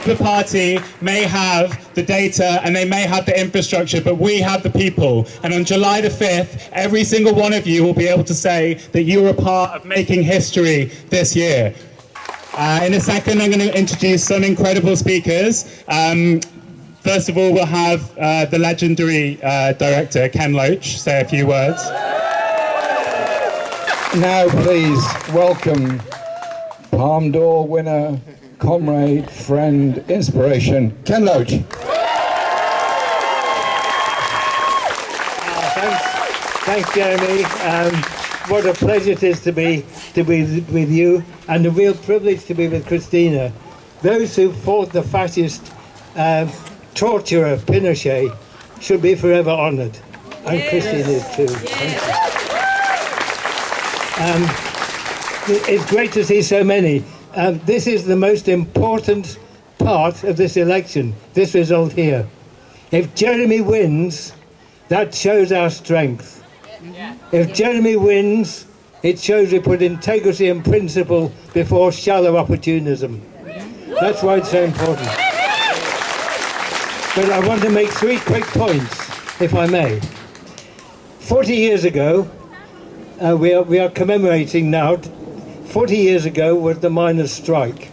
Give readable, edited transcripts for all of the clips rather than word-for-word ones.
The party may have the data and they may have the infrastructure, but we have the people. And on July the 5th, every single one of you will be able to say that you were a part of making history this year. In a second, I'm going to introduce some incredible speakers. First of all, we'll have the legendary Director Ken Loach say a few words. Now please welcome Palme d'Or winner, comrade, friend, inspiration, Ken Loach. Thanks, Jeremy. What a pleasure it is to be with you, and a real privilege to be with Christina. Those who fought the fascist torturer Pinochet should be forever honoured, and Christina is too. Thank you. It's great to see so many. This is the most important part of this election, this result here. If Jeremy wins, that shows our strength. If Jeremy wins, it shows we put integrity and principle before shallow opportunism. That's why it's so important. But I want to make 3 quick points, if I may. 40 years ago, we are commemorating now, 40 years ago was the miners' strike.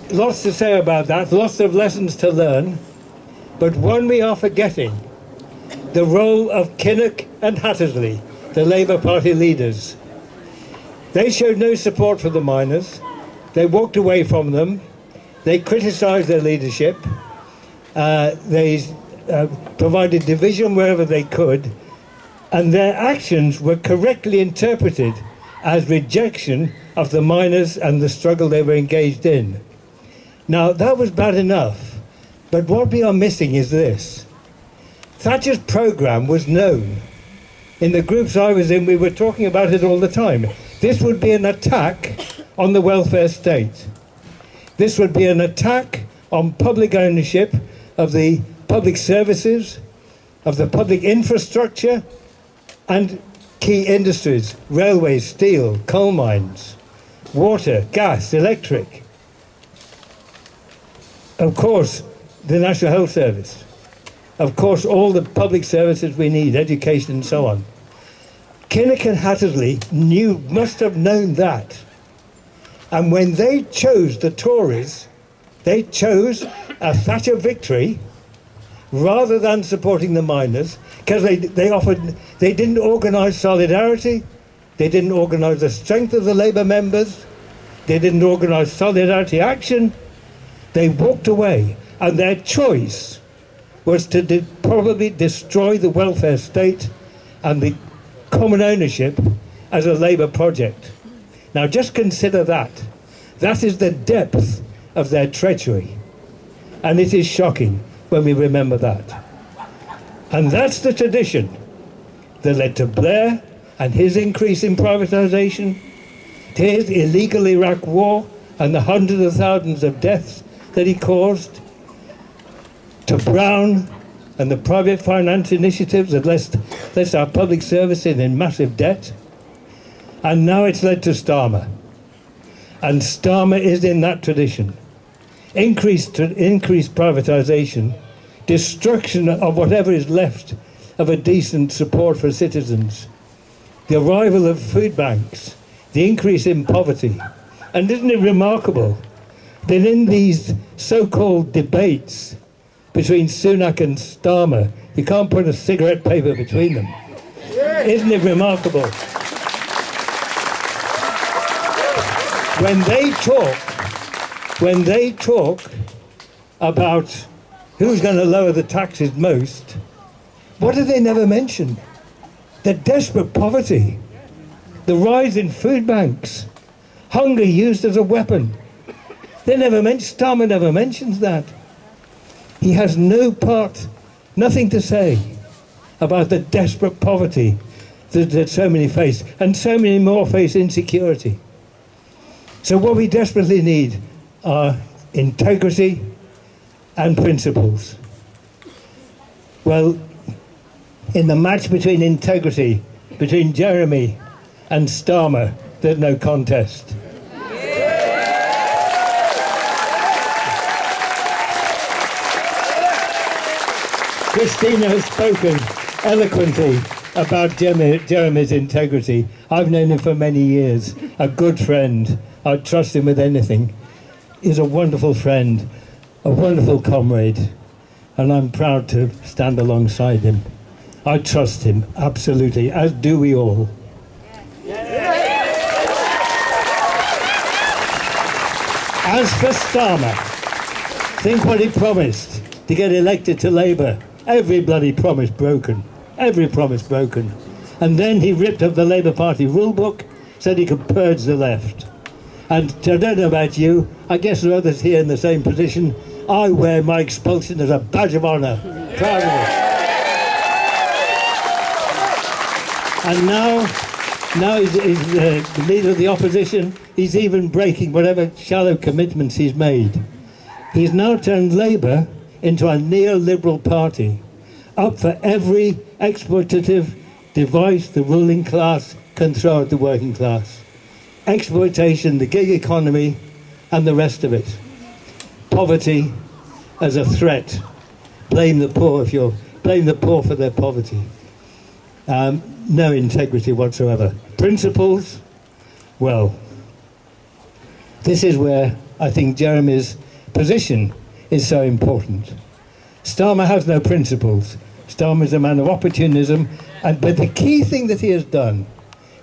Lots to say about that, lots of lessons to learn, but one we are forgetting: the role of Kinnock and Hattersley, the Labour Party leaders. They showed no support for the miners, they walked away from them, they criticised their leadership, they provided division wherever they could, and their actions were correctly interpreted as rejection of the miners and the struggle they were engaged in. Now, that was bad enough, but what we are missing is this. Thatcher's programme was known. In the groups I was in, we were talking about it all the time. This would be an attack on the welfare state. This would be an attack on public ownership of the public services, of the public infrastructure, and key industries: railways, steel, coal mines, water, gas, electric. Of course, the National Health Service. Of course, all the public services we need, education and so on. Kinnock and Hattersley must have known that. And when they chose the Tories, they chose a Thatcher victory rather than supporting the miners, because they didn't organise solidarity, they didn't organise the strength of the Labour members, they didn't organise solidarity action, they walked away, and their choice was to probably destroy the welfare state and the common ownership as a Labour project. Now just consider that. That is the depth of their treachery, and it is shocking when we remember that. And that's the tradition that led to Blair and his increase in privatisation, to his illegal Iraq war and the hundreds of thousands of deaths that he caused, to Brown and the private finance initiatives that left our public services in massive debt. And now it's led to Starmer. And Starmer is in that tradition. Increased privatisation, destruction of whatever is left of a decent support for citizens, the arrival of food banks, the increase in poverty. And isn't it remarkable that in these so-called debates between Sunak and Starmer, you can't put a cigarette paper between them? Isn't it remarkable? When they talk about who's going to lower the taxes most, what do they never mention? The desperate poverty, the rise in food banks, hunger used as a weapon. Starmer never mentions that. He has nothing to say about the desperate poverty that so many face, and so many more face insecurity. So what we desperately need are integrity and principles. Well, in the match between integrity between Jeremy and Starmer, there's no contest. Christina has spoken eloquently about Jeremy's integrity. I've known him for many years, a good friend. I'd trust him with anything. He's a wonderful friend, a wonderful comrade, and I'm proud to stand alongside him. I trust him, absolutely, as do we all. As for Starmer, think what he promised to get elected to Labour. Every bloody promise broken. Every promise broken. And then he ripped up the Labour Party rule book, said he could purge the left. And I don't know about you, I guess there are others here in the same position. I wear my expulsion as a badge of honour. Proud of it. And now he's the leader of the opposition. He's even breaking whatever shallow commitments he's made. He's now turned Labour into a neoliberal party, up for every exploitative device the ruling class can throw at the working class. Exploitation, the gig economy, and the rest of it. Poverty as a threat. Blame the poor blame the poor for their poverty. No integrity whatsoever. Principles, well, this is where I think Jeremy's position is so important. Starmer has no principles. Starmer is a man of opportunism, but the key thing that he has done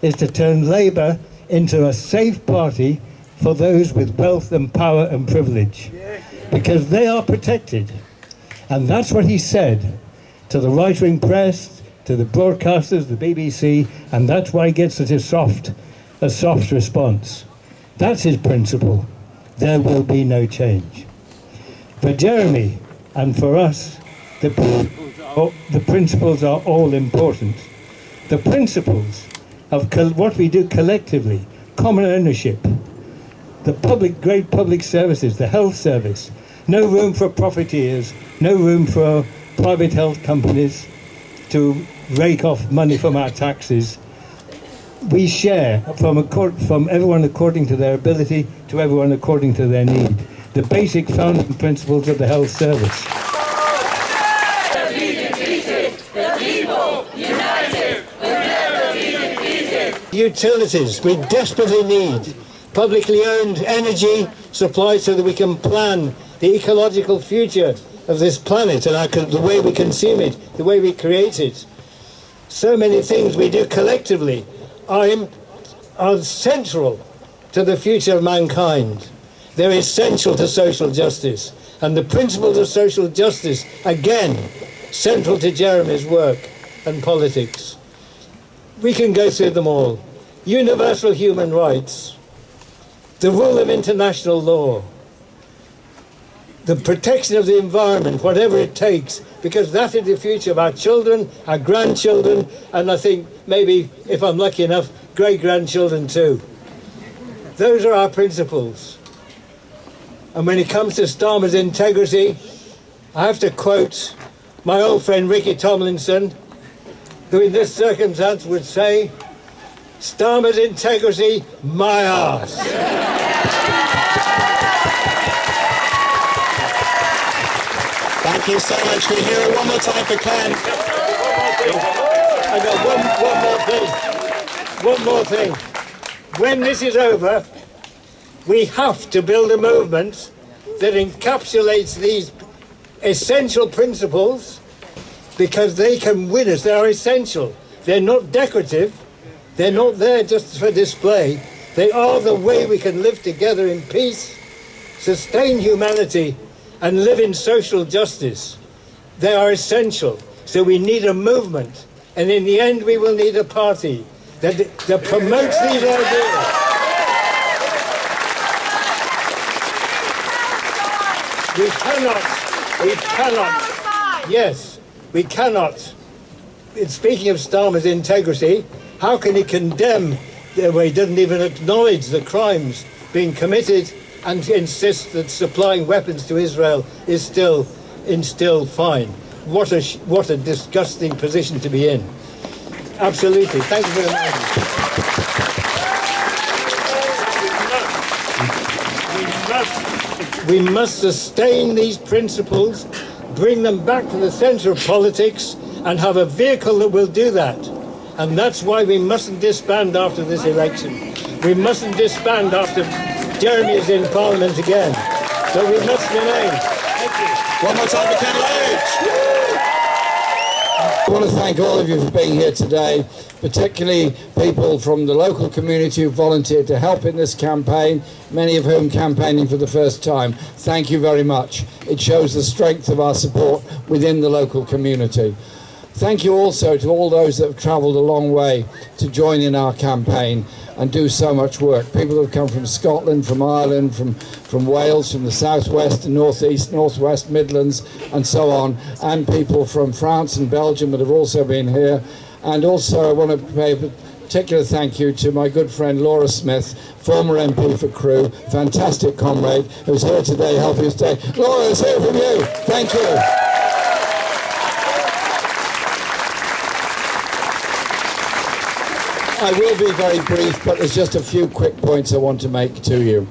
is to turn Labour into a safe party for those with wealth and power and privilege, because they are protected. And that's what he said to the right-wing press, to the broadcasters, the BBC, and that's why he gets such a soft response. That's his principle. There will be no change. For Jeremy and for us, the principles are all important. The principles of what we do collectively, common ownership, the great public services, the health service, no room for profiteers, no room for private health companies to rake off money from our taxes. We share from everyone according to their ability to everyone according to their need. The basic founding principles of the health service. Utilities, we desperately need publicly owned energy supply so that we can plan the ecological future of this planet and the way we consume it, the way we create it. So many things we do collectively are central to the future of mankind. They're essential to social justice. And the principles of social justice, again, central to Jeremy's work and politics. We can go through them all. Universal human rights, the rule of international law, the protection of the environment, whatever it takes, because that is the future of our children, our grandchildren, and I think maybe, if I'm lucky enough, great-grandchildren too. Those are our principles. And when it comes to Starmer's integrity, I have to quote my old friend Ricky Tomlinson, who in this circumstance would say, Starmer's integrity, my arse. Thank you so much. We hear it one more time for Ken. I got one more thing. When this is over, we have to build a movement that encapsulates these essential principles, because they can win us. They are essential. They're not decorative. They're not there just for display. They are the way we can live together in peace, sustain humanity, and live in social justice. They are essential. So we need a movement. And in the end, we will need a party that promotes these ideas. We cannot. Speaking of Starmer's integrity, how can he condemn the way he doesn't even acknowledge the crimes being committed and insist that supplying weapons to Israel is still fine? What a disgusting position to be in. Absolutely. Thank you very much. We must sustain these principles, bring them back to the centre of politics, and have a vehicle that will do that. And that's why we mustn't disband after this election. We mustn't disband after Jeremy is in Parliament again. So we must remain. Thank you. One more time for Ken Loach. I want to thank all of you for being here today, particularly people from the local community who volunteered to help in this campaign, many of whom campaigning for the first time. Thank you very much. It shows the strength of our support within the local community. Thank you also to all those that have travelled a long way to join in our campaign and do so much work. People who have come from Scotland, from Ireland, from Wales, from the southwest and northeast, northwest, Midlands, and so on, and people from France and Belgium that have also been here. And also I want to pay a particular thank you to my good friend Laura Smith, former MP for Crewe, fantastic comrade, who's here today helping us today. Laura, let's hear from you. Thank you. I will be very brief, but there's just a few quick points I want to make to you.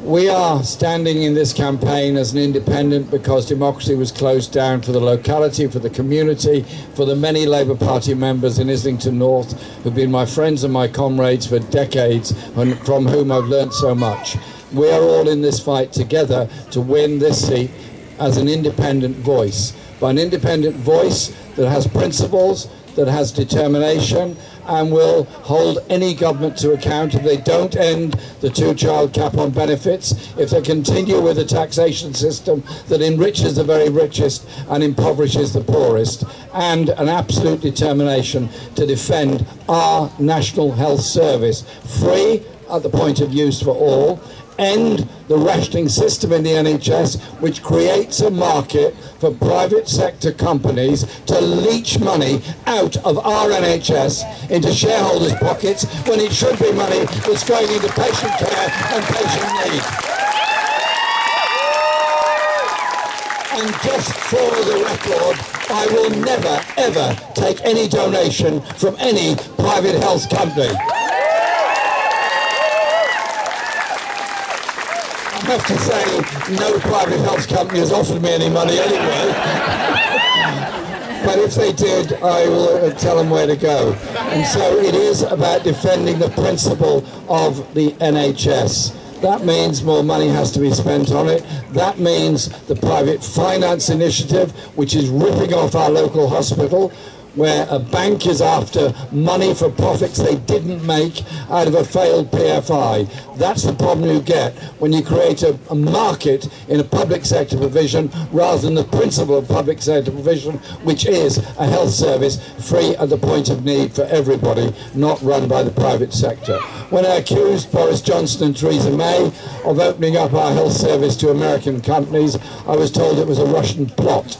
We are standing in this campaign as an independent because democracy was closed down for the locality, for the community, for the many Labour Party members in Islington North who've been my friends and my comrades for decades and from whom I've learnt so much. We are all in this fight together to win this seat as an independent voice. But an independent voice that has principles, that has determination, and will hold any government to account if they don't end the two-child cap on benefits, if they continue with a taxation system that enriches the very richest and impoverishes the poorest, and an absolute determination to defend our National Health Service, free at the point of use for all, end the rationing system in the NHS, which creates a market for private sector companies to leach money out of our NHS into shareholders' pockets when it should be money that's going into patient care and patient need. And just for the record, I will never, ever take any donation from any private health company. I have to say, no private health company has offered me any money anyway. But if they did, I will tell them where to go. And so it is about defending the principle of the NHS. That means more money has to be spent on it. That means the private finance initiative, which is ripping off our local hospital, where a bank is after money for profits they didn't make out of a failed PFI. That's the problem you get when you create a market in a public sector provision rather than the principle of public sector provision, which is a health service free at the point of need for everybody, not run by the private sector. When I accused Boris Johnson and Theresa May of opening up our health service to American companies, I was told it was a Russian plot.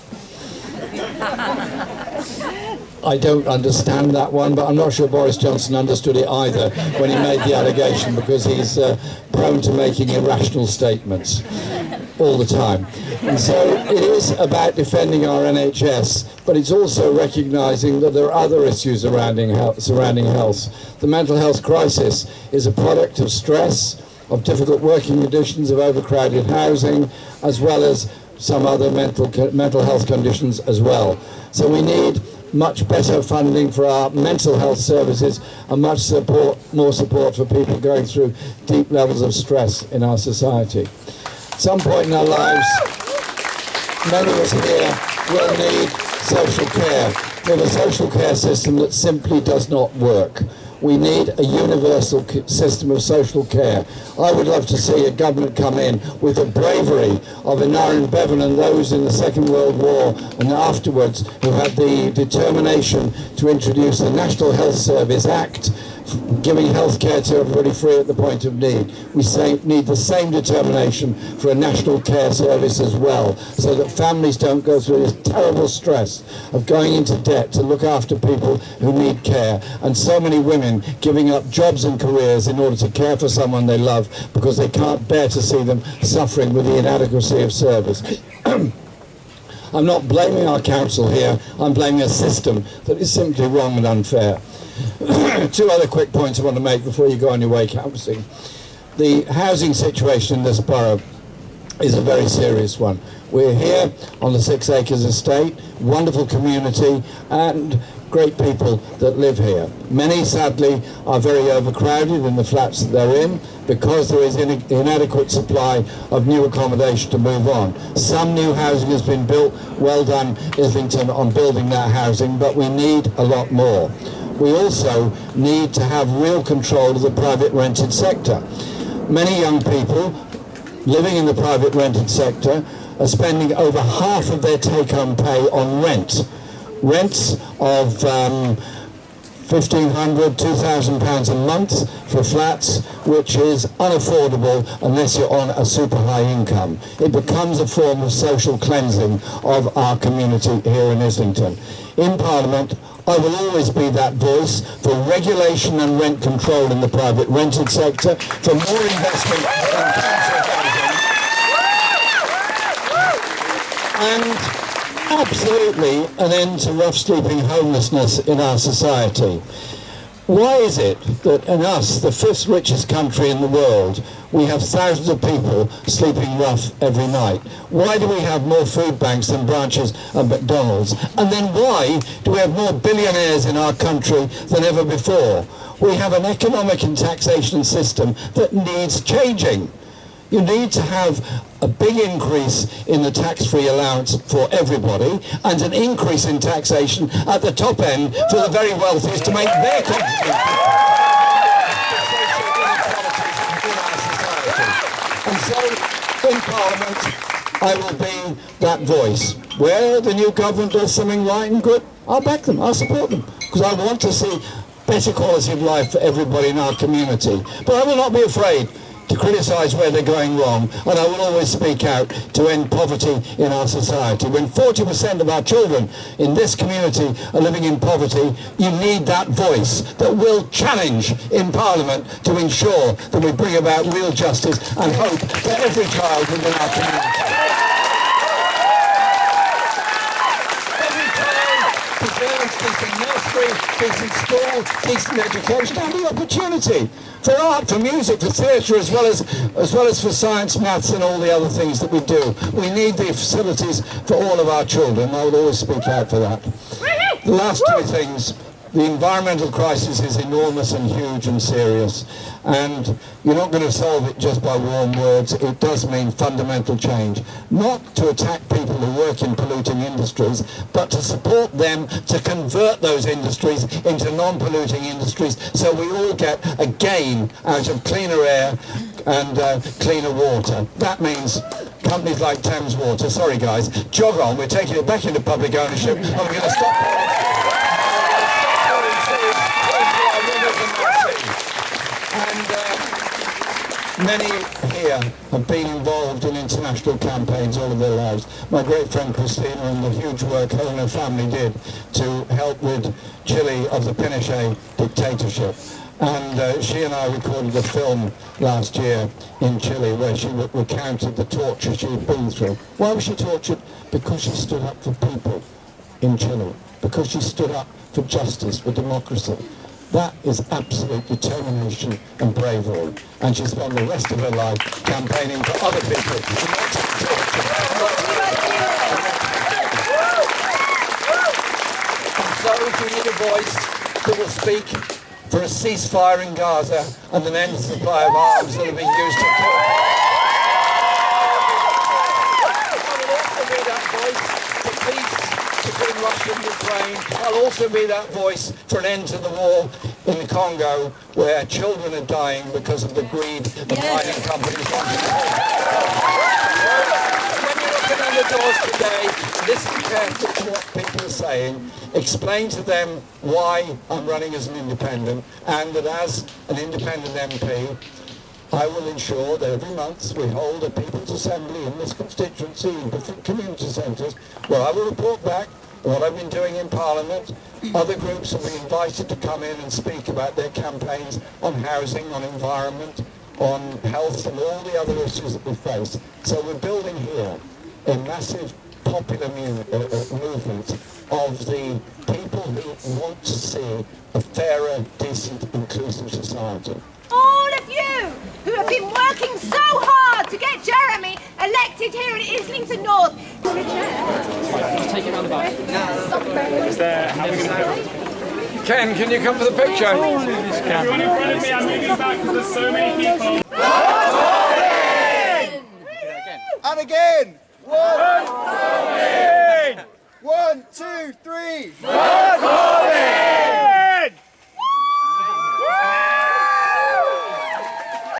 I don't understand that one, but I'm not sure Boris Johnson understood it either when he made the allegation, because he's prone to making irrational statements all the time. And so it is about defending our NHS, but it's also recognising that there are other issues surrounding health. The mental health crisis is a product of stress, of difficult working conditions, of overcrowded housing, as well as some other mental health conditions as well. So we need much better funding for our mental health services and much more support for people going through deep levels of stress in our society. At some point in our lives, many of us here will need social care. We have a social care system that simply does not work. We need a universal system of social care. I would love to see a government come in with the bravery of Aneurin Bevan and those in the Second World War and afterwards who had the determination to introduce the National Health Service Act, giving health care to everybody free at the point of need. We need the same determination for a national care service as well, so that families don't go through this terrible stress of going into debt to look after people who need care, and so many women giving up jobs and careers in order to care for someone they love because they can't bear to see them suffering with the inadequacy of service. I'm not blaming our council here, I'm blaming a system that is simply wrong and unfair. Two other quick points I want to make before you go on your way canvassing. The housing situation in this borough is a very serious one. We're here on the 6 acres estate, wonderful community and great people that live here. Many sadly are very overcrowded in the flats that they're in because there is inadequate supply of new accommodation to move on. Some new housing has been built, well done Islington on building that housing, but we need a lot more. We also need to have real control of the private rented sector. Many young people living in the private rented sector are spending over half of their take-home pay on rent. Rents of £1,500, £2,000 a month for flats, which is unaffordable unless you're on a super high income. It becomes a form of social cleansing of our community here in Islington. In Parliament, I will always be that voice for regulation and rent control in the private rented sector, for more investment in council housing, and absolutely an end to rough sleeping homelessness in our society. Why is it that in us, the 5th richest country in the world, we have thousands of people sleeping rough every night? Why do we have more food banks than branches of McDonald's? And then why do we have more billionaires in our country than ever before? We have an economic and taxation system that needs changing. You need to have a big increase in the tax-free allowance for everybody and an increase in taxation at the top end for the very wealthiest to make their contribution in our society. And so, in Parliament, I will be that voice. Where the new government does something right and good, I'll back them, I'll support them, because I want to see better quality of life for everybody in our community. But I will not be afraid to criticise where they're going wrong, and I will always speak out to end poverty in our society. When 40% of our children in this community are living in poverty, you need that voice that will challenge in Parliament to ensure that we bring about real justice and hope for every child within our community. Decent nursery, decent school, decent education, and the opportunity for art, for music, for theatre, as well as for science, maths, and all the other things that we do. We need the facilities for all of our children. I would always speak out for that. The last two things. The environmental crisis is enormous and huge and serious, and you're not going to solve it just by warm words. It does mean fundamental change, not to attack people who work in polluting industries, but to support them to convert those industries into non-polluting industries so we all get a gain out of cleaner air and cleaner water. That means companies like Thames Water, sorry guys, jog on, we're taking it back into public ownership, and we're going to stop many here have been involved in international campaigns all of their lives. My great friend Christina and the huge work her and her family did to help rid Chile of the Pinochet dictatorship. And she and I recorded a film last year in Chile where she recounted the torture she had been through. Why was she tortured? Because she stood up for people in Chile. Because she stood up for justice, for democracy. That is absolute determination and bravery. And she spent the rest of her life campaigning for other people. And so we need a voice that will speak for a ceasefire in Gaza and an end to the supply of arms that are being used to kill. Russia and Ukraine. I'll also be that voice for an end to the war in the Congo, where children are dying because of the greed of mining companies. When you're looking on the doors today, listen carefully to what people are saying, explain to them why I'm running as an independent, and that as an independent MP, I will ensure that every month we hold a People's Assembly in this constituency in different community centres, where I will report back what I've been doing in Parliament. Other groups will be invited to come in and speak about their campaigns on housing, on environment, on health and all the other issues that we face. So we're building here a massive popular movement of the people who want to see a fairer, decent, inclusive society. All of you who have been working so hard to get Jeremy elected here in Islington North. Take it round the back. Ken, can you come for the picture? Everyone in front of me, I'm moving back because there's so many people. And again. 1, 2, 3.